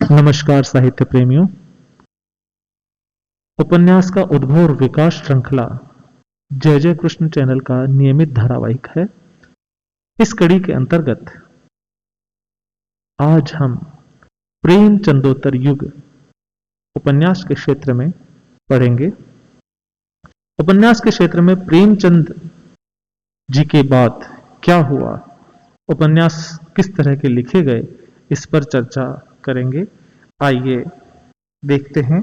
नमस्कार साहित्य प्रेमियों। उपन्यास का उद्भव और विकास श्रृंखला जय जय कृष्ण चैनल का नियमित धारावाहिक है। इस कड़ी के अंतर्गत आज हम प्रेमचंदोत्तर युग उपन्यास के क्षेत्र में पढ़ेंगे। उपन्यास के क्षेत्र में प्रेमचंद जी के बाद क्या हुआ, उपन्यास किस तरह के लिखे गए, इस पर चर्चा करेंगे। आइए देखते हैं।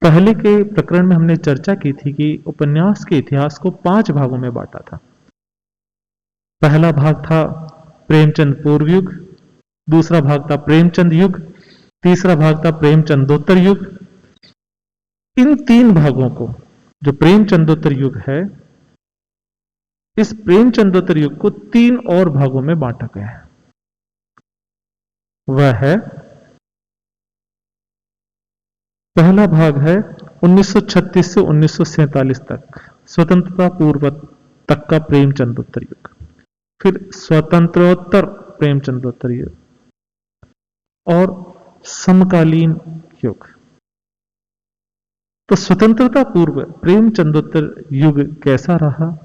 पहले के प्रकरण में हमने चर्चा की थी कि उपन्यास के इतिहास को 5 भागों में बांटा था। पहला भाग था प्रेमचंद पूर्व युग, दूसरा भाग था प्रेमचंद युग, तीसरा भाग था प्रेमचंदोत्तर युग। इन 3 भागों को, जो प्रेमचंदोत्तर युग है, इस प्रेमचंदोत्तर युग को 3 और भागों में बांटा गया है। वह है, पहला भाग है 1936 से 1947 तक, स्वतंत्रता पूर्व तक का प्रेमचंदोत्तर युग। फिर स्वतंत्रोत्तर प्रेमचंदोत्तर युग और समकालीन युग। तो स्वतंत्रता पूर्व प्रेमचंदोत्तर युग कैसा रहा,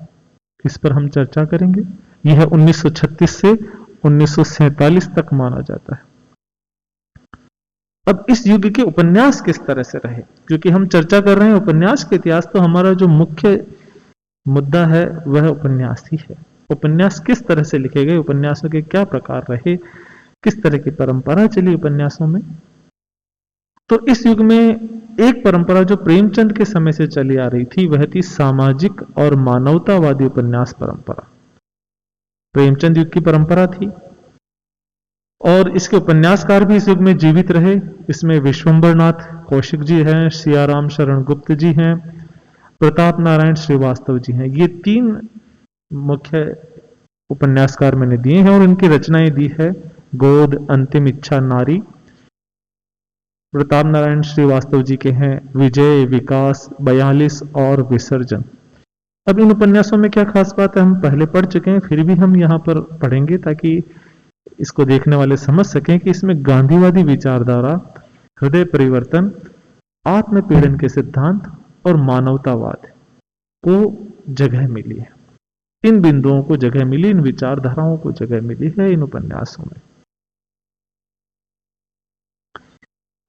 इस पर हम चर्चा करेंगे। यह 1936 से 1947 तक माना जाता है। अब इस युग के उपन्यास किस तरह से रहे, क्योंकि हम चर्चा कर रहे हैं उपन्यास के इतिहास, तो हमारा जो मुख्य मुद्दा है वह उपन्यास ही है। उपन्यास किस तरह से लिखे गए, उपन्यासों के क्या प्रकार रहे, किस तरह की परंपरा चली उपन्यासों में। तो इस युग में एक परंपरा जो प्रेमचंद के समय से चली आ रही थी, वह थी सामाजिक और मानवतावादी उपन्यास परंपरा। प्रेमचंद युग की परंपरा थी और इसके उपन्यासकार भी इस युग में जीवित रहे। इसमें विश्वंभर नाथ कौशिक जी हैं, सियाराम शरण गुप्त जी हैं, प्रताप नारायण श्रीवास्तव जी हैं। ये 3 मुख्य उपन्यासकार मैंने दिए हैं और इनकी रचनाएं दी है गोद, अंतिम इच्छा, नारी। प्रताप नारायण श्रीवास्तव जी के हैं विजय, विकास, 42 और विसर्जन। अब इन उपन्यासों में क्या खास बात है, हम पहले पढ़ चुके हैं, फिर भी हम यहाँ पर पढ़ेंगे ताकि इसको देखने वाले समझ सकें कि इसमें गांधीवादी विचारधारा, हृदय परिवर्तन, आत्मपीड़न के सिद्धांत और मानवतावाद को जगह मिली है। इन बिंदुओं को जगह मिली, इन विचारधाराओं को जगह मिली है इन उपन्यासों में।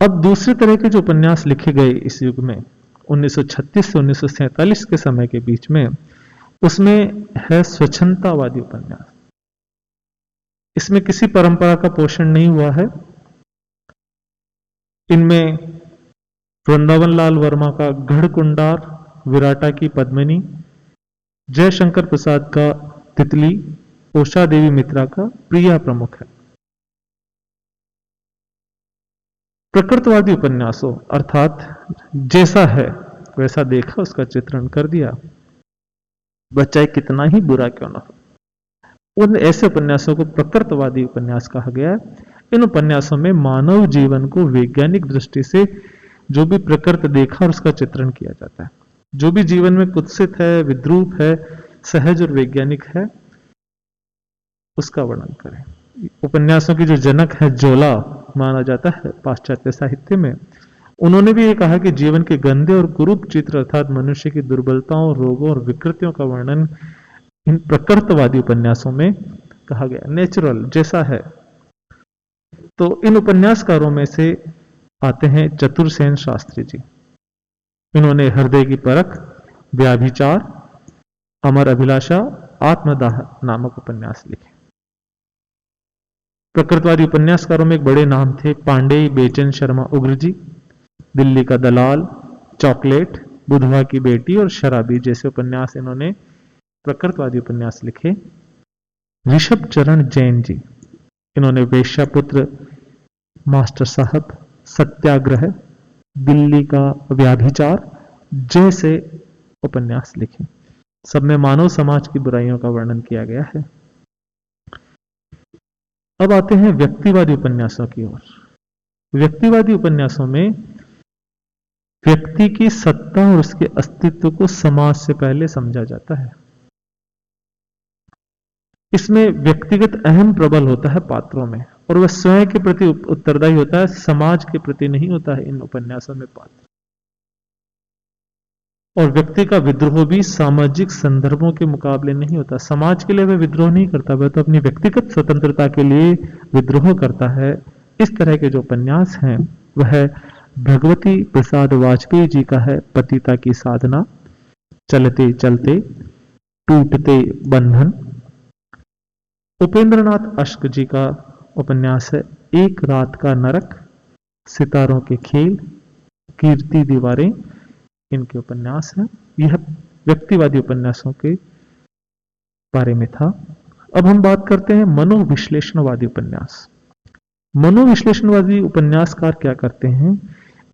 अब दूसरे तरह के जो उपन्यास लिखे गए इस युग में 1936 से 1947 के समय के बीच में, उसमें है स्वच्छंदतावादी उपन्यास। इसमें किसी परंपरा का पोषण नहीं हुआ है। इनमें वृंदावन लाल वर्मा का गढ़कुंडार, विराटा की पद्मिनी, जयशंकर प्रसाद का तितली, उषा देवी मित्रा का प्रिया प्रमुख है। प्रकृतवादी उपन्यासों अर्थात जैसा है वैसा देखा, उसका चित्रण कर दिया, बच्चा कितना ही बुरा क्यों ना हो, उन ऐसे उपन्यासों को प्रकृतवादी उपन्यास कहा गया है। इन उपन्यासों में मानव जीवन को वैज्ञानिक दृष्टि से जो भी प्रकृत देखा और उसका चित्रण किया जाता है, जो भी जीवन में कुत्सित है, विद्रूप है, सहज और वैज्ञानिक है, उसका वर्णन करें। उपन्यासों की जो जनक है जोला माना जाता है पाश्चात्य साहित्य में, उन्होंने भी ये कहा कि जीवन के गंदे और कुरूप चित्र अर्थात मनुष्य की दुर्बलताओं, रोगों और विकृतियों का वर्णन इन प्रकृतवादी उपन्यासों में कहा गया, नेचुरल जैसा है। तो इन उपन्यासकारों में से आते हैं चतुरसेन शास्त्री जी। इन्होंने हृदय की परख, व्याभिचार, अमर अभिलाषा, आत्मदाह नामक उपन्यास लिखे। प्रकृतवादी उपन्यासकारों में एक बड़े नाम थे पांडेय बेचन शर्मा उग्र जी, दिल्ली का दलाल, चॉकलेट, बुधवा की बेटी और शराबी जैसे उपन्यास इन्होंने प्रकृतवादी उपन्यास लिखे। ऋषभ चरण जैन जी, इन्होंने वेश्यापुत्र, मास्टर साहब, सत्याग्रह, दिल्ली का व्याभिचार जैसे उपन्यास लिखे। सब में मानव समाज की बुराइयों का वर्णन किया गया है। अब आते हैं व्यक्तिवादी उपन्यासों की ओर। व्यक्तिवादी उपन्यासों में व्यक्ति की सत्ता और उसके अस्तित्व को समाज से पहले समझा जाता है। इसमें व्यक्तिगत अहम प्रबल होता है पात्रों में, और वह स्वयं के प्रति उत्तरदायी होता है, समाज के प्रति नहीं होता है इन उपन्यासों में पात्र। और व्यक्ति का विद्रोह भी सामाजिक संदर्भों के मुकाबले नहीं होता। समाज के लिए वह विद्रोह नहीं करता, वह तो अपनी व्यक्तिगत स्वतंत्रता के लिए विद्रोह करता है। इस तरह के जो उपन्यास हैं वह भगवती प्रसाद वाजपेयी जी का है, पतिता की साधना, चलते चलते, टूटते बंधन। उपेंद्रनाथ अश्क जी का उपन्यास है एक रात का नरक, सितारों के खेल, कीर्ति दीवारें, इनके उपन्यास हैं। यह व्यक्तिवादी उपन्यासों के बारे में था। अब हम बात करते हैं मनोविश्लेषणवादी उपन्यास। मनोविश्लेषणवादी उपन्यासकार क्या करते हैं?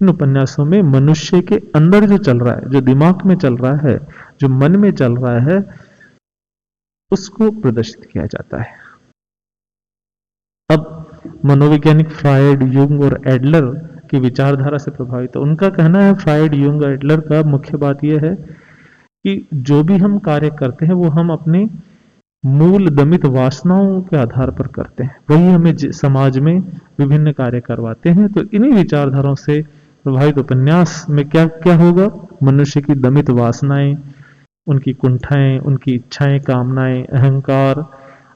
इन उपन्यासों में मनुष्य के अंदर जो चल रहा है, जो दिमाग में चल रहा है, जो मन में चल रहा है, उसको प्रदर्शित किया जाता है। अब मनोवैज्ञानिक फ्रायड, यूंग और एडलर की विचारधारा से प्रभावित है। उनका कहना है, फ्रायड, यूंग और एडलर का मुख्य बात यह है कि जो भी हम कार्य करते हैं वो हम अपने मूल दमित वासनाओं के आधार पर करते हैं, वही हमें समाज में विभिन्न कार्य करवाते हैं। तो इन्हीं विचारधाराओं से प्रभावित उपन्यास में क्या क्या होगा? मनुष्य की दमित वासनाएं, उनकी कुंठाएं, उनकी इच्छाएं, कामनाएं, अहंकार,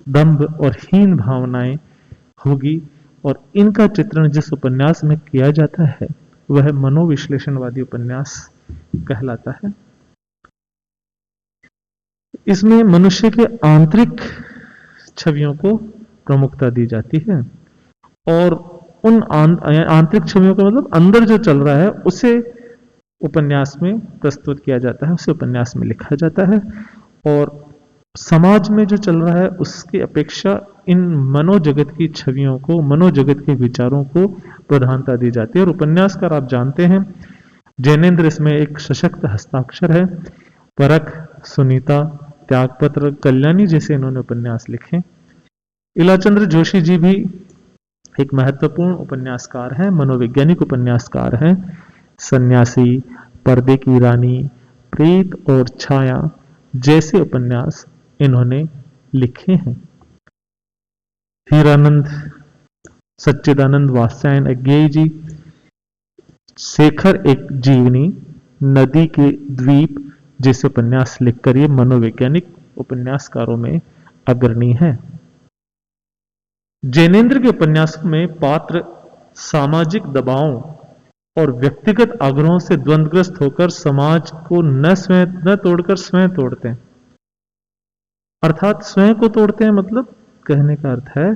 दंभ और हीन भावनाएं होगी। और इनका चित्रण जिस उपन्यास में किया जाता है वह मनोविश्लेषणवादी उपन्यास कहलाता है। इसमें मनुष्य के आंतरिक छवियों को प्रमुखता दी जाती है और उन आंतरिक छवियों का मतलब अंदर जो चल रहा है उसे उपन्यास में प्रस्तुत किया जाता है, उसे उपन्यास में लिखा जाता है। और समाज में जो चल रहा है उसकी अपेक्षा इन मनोजगत की छवियों को, मनोजगत के विचारों को प्रधानता दी जाती है। और उपन्यासकार आप जानते हैं, जैनेन्द्र इसमें एक सशक्त हस्ताक्षर है। परख, सुनीता, त्यागपत्र, कल्याणी जैसे इन्होंने उपन्यास लिखे। इलाचंद्र जोशी जी भी एक महत्वपूर्ण उपन्यासकार हैं, मनोवैज्ञानिक उपन्यासकार हैं। सन्यासी, पर्दे की रानी, प्रेत और छाया जैसे उपन्यास इन्होंने लिखे हैं। हीरानंद, सच्चिदानंद वात्स्यायन अज्ञेय जी, शेखर एक जीवनी, नदी के द्वीप जैसे उपन्यास लिखकर ये मनोवैज्ञानिक उपन्यासकारों में अग्रणी है। जैनेन्द्र के उपन्यासों में पात्र सामाजिक दबावों और व्यक्तिगत आग्रहों से द्वंद्वग्रस्त होकर समाज को न तोड़कर स्वयं तोड़ते हैं। अर्थात स्वयं को तोड़ते हैं, मतलब कहने का अर्थ है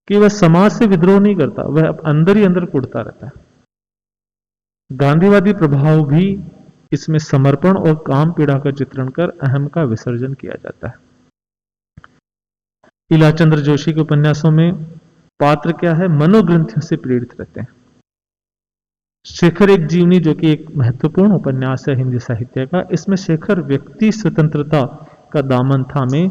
कि वह समाज से विद्रोह नहीं करता, वह अंदर ही अंदर कुढ़ता रहता है। गांधीवादी प्रभाव भी इसमें समर्पण और काम पीड़ा का चित्रण कर अहम का विसर्जन किया जाता है। इलाचंद्र जोशी के उपन्यासों में पात्र क्या है? मनोग्रंथियों से पीड़ित रहते हैं। शेखर एक जीवनी, जो कि एक महत्वपूर्ण उपन्यास है हिंदी साहित्य का, इसमें शेखर व्यक्ति स्वतंत्रता का दामन थामे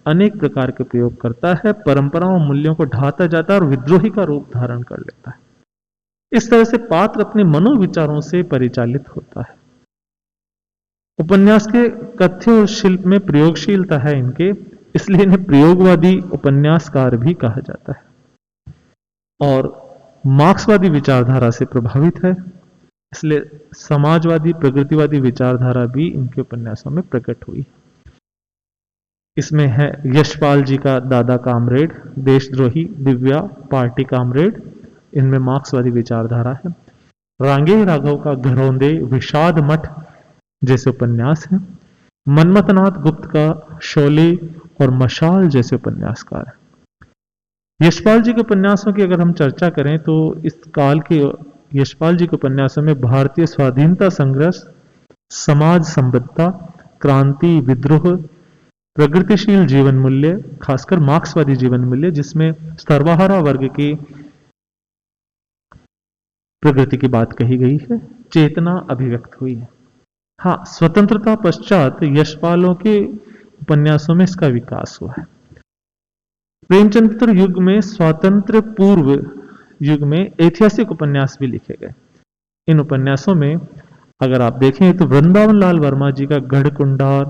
अनेक प्रकार के प्रयोग करता है, परंपराओं मूल्यों को ढाता जाता है और विद्रोही का रूप धारण कर लेता है। इस तरह से पात्र अपने मनोविचारों से परिचालित होता है। उपन्यास के कथ्य और शिल्प में प्रयोगशीलता है इनके, इसलिए इन्हें प्रयोगवादी उपन्यासकार भी कहा जाता है। और मार्क्सवादी विचारधारा से प्रभावित है, इसलिए समाजवादी प्रगतिवादी विचारधारा भी इनके उपन्यासों में प्रकट हुई। इसमें है यशपाल जी का दादा कामरेड, देशद्रोही, दिव्या, पार्टी कामरेड, इनमें मार्क्सवादी विचारधारा है। रांगे राघव का घरौंदे, विषाद मठ जैसे उपन्यास हैं। मनमथनाथ गुप्त का शोले और मशाल जैसे उपन्यासकार हैं। यशपाल जी के उपन्यासों की अगर हम चर्चा करें तो इस काल के यशपाल जी के उपन्यासों में भारतीय स्वाधीनता संघर्ष, समाज संबद्धता, क्रांति, विद्रोह, प्रगतिशील जीवन मूल्य, खासकर मार्क्सवादी जीवन मूल्य, जिसमें सर्वहारा वर्ग की प्रगति की बात कही गई है, चेतना अभिव्यक्त हुई है। हाँ, स्वतंत्रता पश्चात यशपालों के उपन्यासों में इसका विकास हुआ है। प्रेमचंद्र युग में, स्वातंत्र पूर्व युग में ऐतिहासिक उपन्यास भी लिखे गए। इन उपन्यासों में अगर आप देखें तो वृंदावन लाल वर्मा जी का गढ़कुंडार,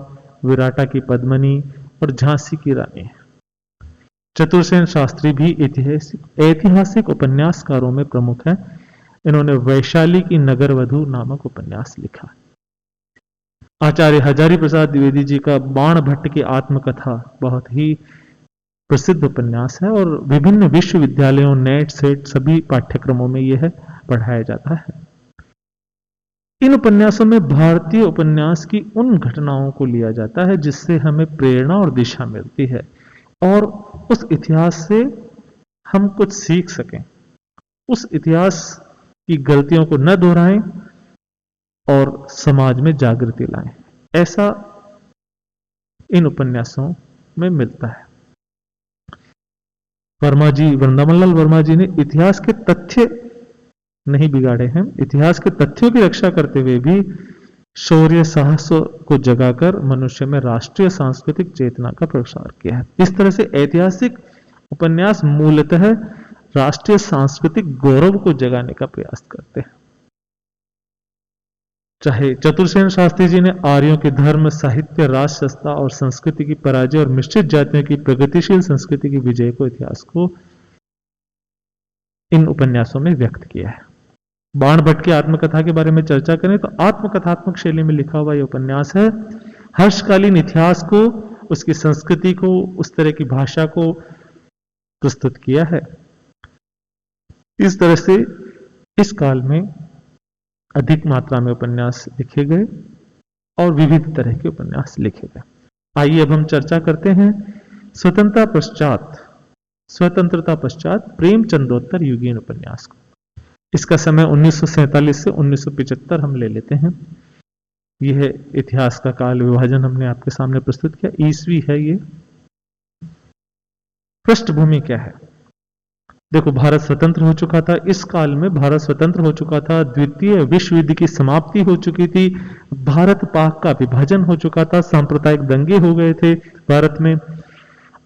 विराटा की पद्मनी और झांसी की रानी है। चतुर्सेन शास्त्री भी ऐतिहासिक उपन्यासकारों में प्रमुख हैं। इन्होंने वैशाली की नगरवधु नामक उपन्यास लिखा। आचार्य हजारी प्रसाद द्विवेदी जी का बाण भट्ट की आत्मकथा बहुत ही प्रसिद्ध उपन्यास है और विभिन्न विश्वविद्यालयों, नेट सेट सभी पाठ्यक्रमों में यह पढ़ाया जाता है। इन उपन्यासों में भारतीय उपन्यास की उन घटनाओं को लिया जाता है जिससे हमें प्रेरणा और दिशा मिलती है और उस इतिहास से हम कुछ सीख सकें, उस इतिहास की गलतियों को न दोहराएं और समाज में जागृति लाएं। ऐसा इन उपन्यासों में मिलता है। वर्मा जी, वृंदावन लाल वर्मा जी ने इतिहास के तथ्य नहीं बिगाड़े हैं, इतिहास के तथ्यों की रक्षा करते हुए भी शौर्य साहस को जगाकर मनुष्य में राष्ट्रीय सांस्कृतिक चेतना का प्रसार किया है। इस तरह से ऐतिहासिक उपन्यास मूलतः राष्ट्रीय सांस्कृतिक गौरव को जगाने का प्रयास करते हैं। चाहे चतुर्सेन शास्त्री जी ने आर्यों के धर्म, साहित्य, राजसत्ता और संस्कृति की पराजय और मिश्रित जातियों की प्रगतिशील संस्कृति की विजय को, इतिहास को इन उपन्यासों में व्यक्त किया है। बाण भट्ट की आत्मकथा के बारे में चर्चा करें तो आत्मकथात्मक शैली में लिखा हुआ यह उपन्यास है। हर्षकालीन इतिहास को, उसकी संस्कृति को, उस तरह की भाषा को प्रस्तुत किया है। इस तरह से इस काल में अधिक मात्रा में उपन्यास लिखे गए और विविध तरह के उपन्यास लिखे गए। आइए अब हम चर्चा करते हैं स्वतंत्रता पश्चात प्रेमचंदोत्तर युगीन उपन्यास को। इसका समय 1947 से 1975 हम ले लेते हैं। यह इतिहास का काल विभाजन हमने आपके सामने प्रस्तुत किया। ईस्वी है ये। पृष्ठभूमि क्या है? देखो, भारत स्वतंत्र हो चुका था। इस काल में भारत स्वतंत्र हो चुका था। द्वितीय विश्व युद्ध की समाप्ति हो चुकी थी। भारत पाक का विभाजन हो चुका था। सांप्रदायिक दंगे हो गए थे भारत में।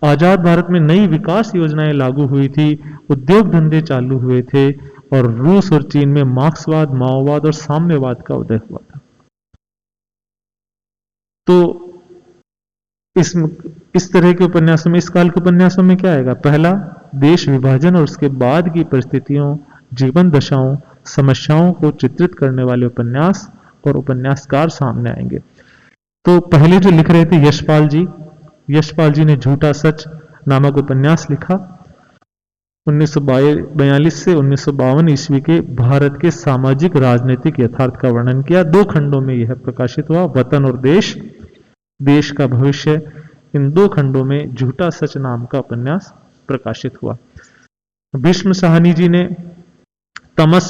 आजाद भारत में नई विकास योजनाएं लागू हुई थी। उद्योग धंधे चालू हुए थे और रूस और चीन में मार्क्सवाद, माओवाद और साम्यवाद का उदय हुआ था। तो इस तरह के उपन्यासों में, इस काल के उपन्यासों में क्या आएगा? पहला, देश विभाजन और उसके बाद की परिस्थितियों, जीवन दशाओं, समस्याओं को चित्रित करने वाले उपन्यास और उपन्यासकार सामने आएंगे। तो पहले जो लिख रहे थे यशपाल जी ने झूठा सच नामक उपन्यास लिखा। 1942 से 1952 ईस्वी के भारत के सामाजिक राजनीतिक यथार्थ का वर्णन किया। 2 खंडों में यह प्रकाशित हुआ, वतन और देश, देश का भविष्य। इन 2 खंडों में झूठा सच नाम का उपन्यास प्रकाशित हुआ। भीष्म साहनी जी ने तमस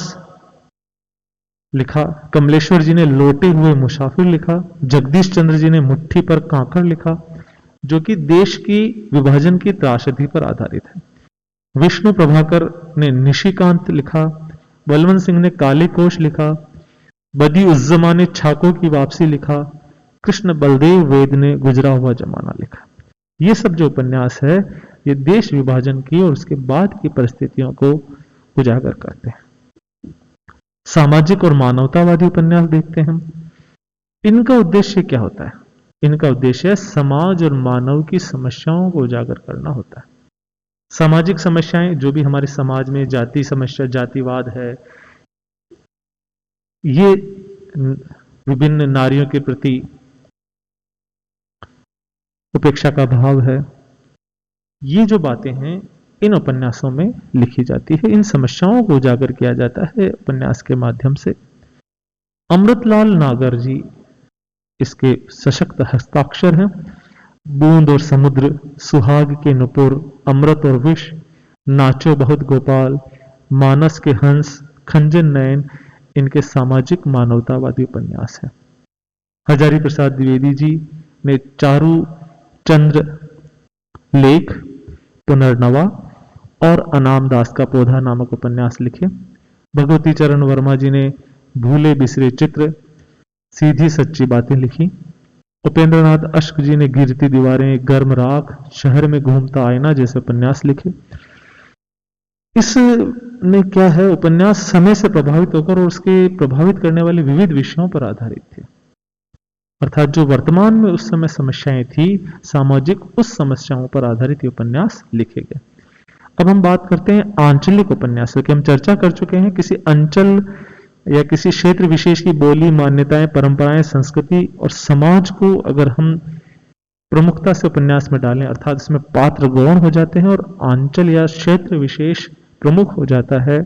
लिखा। कमलेश्वर जी ने लौटे हुए मुसाफिर लिखा। जगदीश चंद्र जी ने मुट्ठी पर कांकड़ लिखा, जो कि देश की विभाजन की त्रासदी पर आधारित है। विष्णु प्रभाकर ने निशिकांत लिखा। बलवंत सिंह ने काले कोश लिखा। बदी उज्जमा ने छाकों की वापसी लिखा। कृष्ण बलदेव वेद ने गुजरा हुआ जमाना लिखा। ये सब जो उपन्यास है, ये देश विभाजन की और उसके बाद की परिस्थितियों को उजागर करते हैं। सामाजिक और मानवतावादी उपन्यास देखते हैं हम। इनका उद्देश्य क्या होता है? इनका उद्देश्य समाज और मानव की समस्याओं को उजागर करना होता है। सामाजिक समस्याएं, जो भी हमारे समाज में जाति समस्या, जातिवाद है, ये विभिन्न नारियों के प्रति उपेक्षा का भाव है, ये जो बातें हैं इन उपन्यासों में लिखी जाती है। इन समस्याओं को उजागर किया जाता है उपन्यास के माध्यम से। अमृतलाल नागर जी इसके सशक्त हस्ताक्षर हैं। बूंद और समुद्र, सुहाग के नुपुर, अमृत और विष, नाचो बहुत गोपाल, मानस के हंस, खंजन नयन इनके सामाजिक मानवतावादी उपन्यास है। हजारी प्रसाद द्विवेदी जी ने चारू चंद्र लेख, पुनर्नवा और अनाम दास का पौधा नामक उपन्यास लिखे। भगवती चरण वर्मा जी ने भूले बिसरे चित्र, सीधी सच्ची बातें लिखी। उपेंद्रनाथ अश्क जी ने गिरती दीवारें, गर्म राख, शहर में घूमता आईना जैसे उपन्यास लिखे। इसमें क्या है, उपन्यास समय से प्रभावित होकर और उसके प्रभावित करने वाले विविध विषयों पर आधारित थे। अर्थात जो वर्तमान में उस समय समस्याएं थी सामाजिक, उस समस्याओं पर आधारित ये उपन्यास लिखे गए। अब हम बात करते हैं आंचलिक उपन्यासों की। हम चर्चा कर चुके हैं किसी अंचल या किसी क्षेत्र विशेष की बोली, मान्यताएं, परंपराएं, संस्कृति और समाज को अगर हम प्रमुखता से उपन्यास में डालें, अर्थात इसमें पात्र गौण हो जाते हैं और आंचल या क्षेत्र विशेष प्रमुख हो जाता है,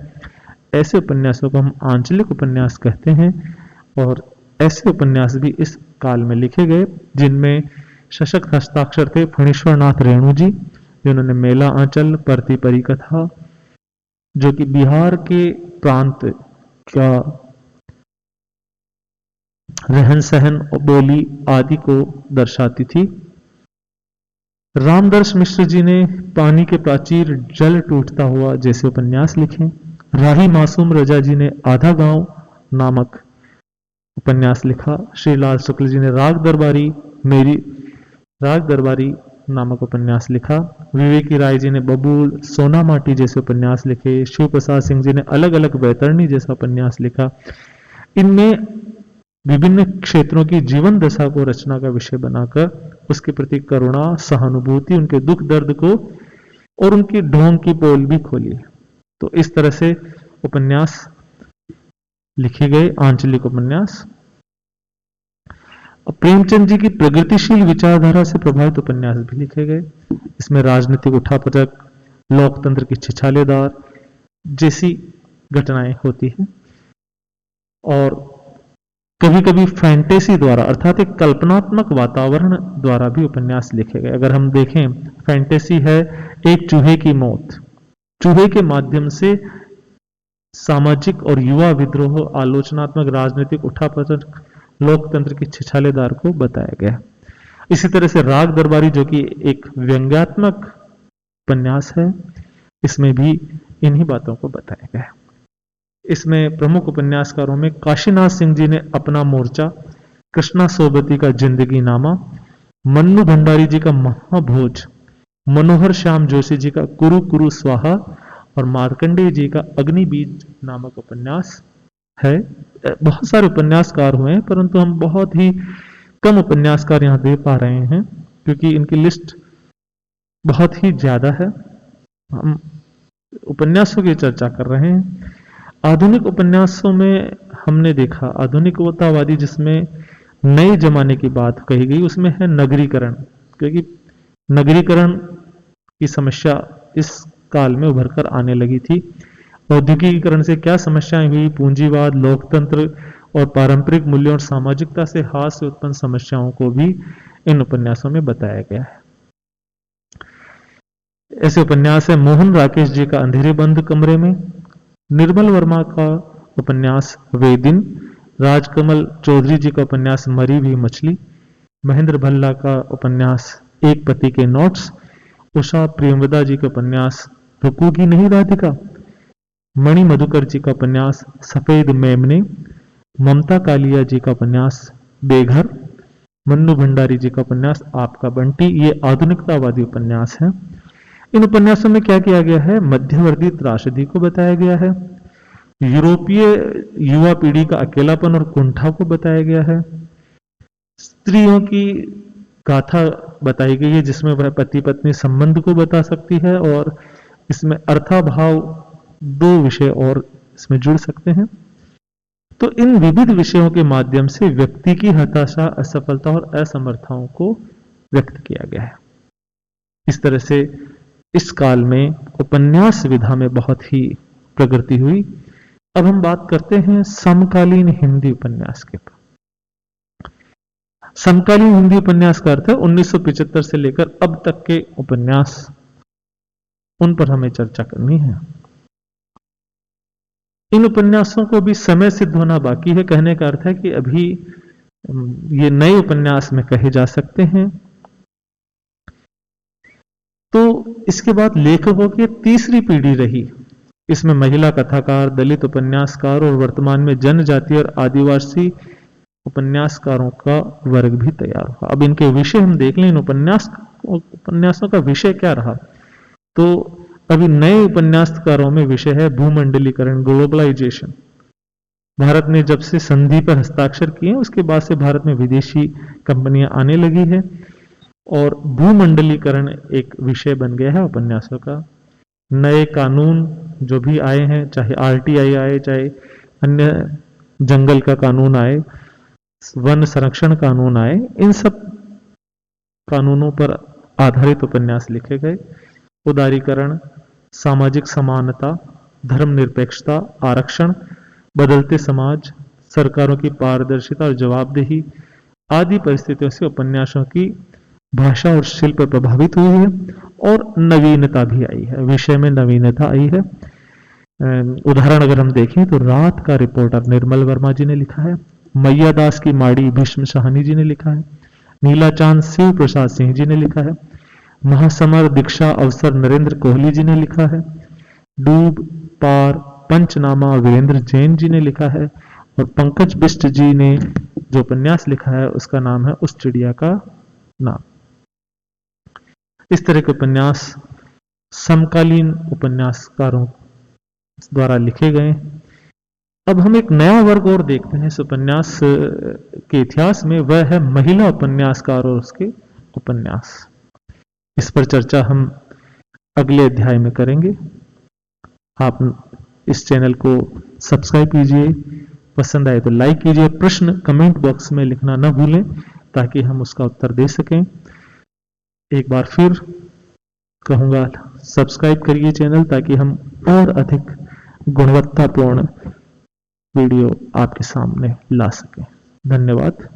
ऐसे उपन्यासों को हम आंचलिक उपन्यास कहते हैं। और ऐसे उपन्यास भी इस काल में लिखे गए जिनमें सशक्त हस्ताक्षर थे फणीश्वर नाथ रेणु जी, जिन्होंने मेला आंचल, परती परिकथा, जो कि बिहार के प्रांत का रहन सहन और बोली आदि को दर्शाती थी। रामदर्श मिश्र जी ने पानी के प्राचीर जल टूटता हुआ जैसे उपन्यास लिखे। राही मासूम रजा जी ने आधा गांव नामक उपन्यास लिखा। श्रीलाल शुक्ल जी ने राग दरबारी नामक उपन्यास लिखा। विवेकी राय जी ने बबूल, सोना माटी जैसे उपन्यास लिखे। शिव प्रसाद सिंह जी ने अलग अलग बैतरणी जैसा उपन्यास लिखा। इनमें विभिन्न क्षेत्रों की जीवन दशा को रचना का विषय बनाकर उसके प्रति करुणा, सहानुभूति, उनके दुख दर्द को और उनकी ढोंग की पोल भी खोली। तो इस तरह से उपन्यास लिखे गए, आंचलिक उपन्यास। प्रेमचंद जी की प्रगतिशील विचारधारा से प्रभावित उपन्यास भी लिखे गए। इसमें राजनीतिक उठापटक, लोकतंत्र की छिछालेदार जैसी घटनाएं होती हैं। और कभी कभी फैंटेसी द्वारा, अर्थात एक कल्पनात्मक वातावरण द्वारा भी उपन्यास लिखे गए। अगर हम देखें, फैंटेसी है एक चूहे की मौत। चूहे के माध्यम से सामाजिक और युवा विद्रोह, आलोचनात्मक राजनीतिक उठापटक, लोकतंत्र की छिछालेदार को बताया गया। इसी तरह से राग दरबारी, जो कि एक व्यंग्यात्मक उपन्यास है, इसमें भी इन्हीं बातों को बताया गया। इसमें प्रमुख उपन्यासकारों में काशीनाथ सिंह जी ने अपना मोर्चा, कृष्णा सोबती का जिंदगी नामा, मन्नू भंडारी जी का महाभोज, मनोहर श्याम जोशी जी का कुरु कुरु स्वाहा और मार्कंडेय जी का अग्निबीज नामक उपन्यास है। बहुत सारे उपन्यासकार हुए हैं, परंतु हम बहुत ही कम उपन्यासकार यहां दे पा रहे हैं क्योंकि इनकी लिस्ट बहुत ही ज्यादा है। हम उपन्यासों की चर्चा कर रहे हैं। आधुनिक उपन्यासों में हमने देखा आधुनिकतावादी, जिसमें नए जमाने की बात कही गई, उसमें है नगरीकरण, क्योंकि नगरीकरण की समस्या इस काल में उभर कर आने लगी थी। औद्योगिकीकरण से क्या समस्याएं हुई, पूंजीवाद, लोकतंत्र और पारंपरिक मूल्यों और सामाजिकता से हाथ से उत्पन्न समस्याओं को भी इन उपन्यासों में बताया गया है। ऐसे उपन्यास है मोहन राकेश जी का अंधेरे बंद कमरे में, निर्मल वर्मा का उपन्यास वे दिन, राजकमल चौधरी जी का उपन्यास मरी हुई मछली, महेंद्र भल्ला का उपन्यास एक पति के नोट्स, उषा प्रेमवदा जी का उपन्यास रुकूगी नहीं राधिका, मणि मधुकर जी का उपन्यास सफेद मेमने, ममता कालिया जी का उपन्यास बेघर, मन्नू भंडारी जी का उपन्यास आपका बंटी। ये आधुनिकतावादी उपन्यास है। इन उपन्यासों में क्या किया गया है, मध्यवर्ती त्रासदी को बताया गया है, यूरोपीय युवा पीढ़ी का अकेलापन और कुंठा को बताया गया है, स्त्रियों की गाथा बताई गई है जिसमें वह पति पत्नी संबंध को बता सकती है, और इसमें अर्थाभाव दो विषय और इसमें जुड़ सकते हैं। तो इन विविध विषयों के माध्यम से व्यक्ति की हताशा, असफलता और असमर्थताओं को व्यक्त किया गया है। इस तरह से इस काल में उपन्यास विधा में बहुत ही प्रगति हुई। अब हम बात करते हैं समकालीन हिंदी उपन्यास के पर। समकालीन हिंदी उपन्यास का अर्थ है 1975 से लेकर अब तक के उपन्यास, उन पर हमें चर्चा करनी है। इन उपन्यासों को भी समय सिद्ध होना बाकी है। कहने का अर्थ है कि अभी ये नए उपन्यास में कहे जा सकते हैं। तो इसके बाद लेखकों की तीसरी पीढ़ी रही। इसमें महिला कथाकार, दलित उपन्यासकार और वर्तमान में जनजातीय और आदिवासी उपन्यासकारों का वर्ग भी तैयार हुआ। अब इनके विषय हम देख लें, इन उपन्यासों का विषय क्या रहा। तो अभी नए उपन्यासकारों में विषय है भूमंडलीकरण, ग्लोबलाइजेशन, भारत ने जब से संधि पर हस्ताक्षर किए उसके बाद से भारत में विदेशी कंपनियां आने लगी है और भूमंडलीकरण एक विषय बन गया है उपन्यासों का। नए कानून जो भी आए हैं, चाहे आरटीआई आए, चाहे अन्य जंगल का कानून आए, वन संरक्षण कानून आए, इन सब कानूनों पर आधारित उपन्यास लिखे गए। उदारीकरण, सामाजिक समानता, धर्मनिरपेक्षता, आरक्षण, बदलते समाज, सरकारों की पारदर्शिता और जवाबदेही आदि परिस्थितियों से उपन्यासों की भाषा और शिल्प प्रभावित हुई है और नवीनता भी आई है, विषय में नवीनता आई है। उदाहरण अगर हम देखें तो रात का रिपोर्टर निर्मल वर्मा जी ने लिखा है, मैया दास की माड़ी भीष्म साहनी जी ने लिखा है, नीला चांद शिव प्रसाद सिंह जी ने लिखा है, महासमर दीक्षा अवसर नरेंद्र कोहली जी ने लिखा है, डूब पार पंचनामा वीरेंद्र जैन जी ने लिखा है और पंकज बिष्ट जी ने जो उपन्यास लिखा है उसका नाम है उस चिड़िया का नाम। इस तरह के उपन्यास समकालीन उपन्यासकारों द्वारा लिखे गए। अब हम एक नया वर्ग और देखते हैं इस उपन्यास के इतिहास में, वह है महिला उपन्यासकार और उसके उपन्यास। इस पर चर्चा हम अगले अध्याय में करेंगे। आप इस चैनल को सब्सक्राइब कीजिए, पसंद आए तो लाइक कीजिए, प्रश्न कमेंट बॉक्स में लिखना न भूलें ताकि हम उसका उत्तर दे सकें। एक बार फिर कहूंगा, सब्सक्राइब करिए चैनल ताकि हम और अधिक गुणवत्तापूर्ण वीडियो आपके सामने ला सकें। धन्यवाद।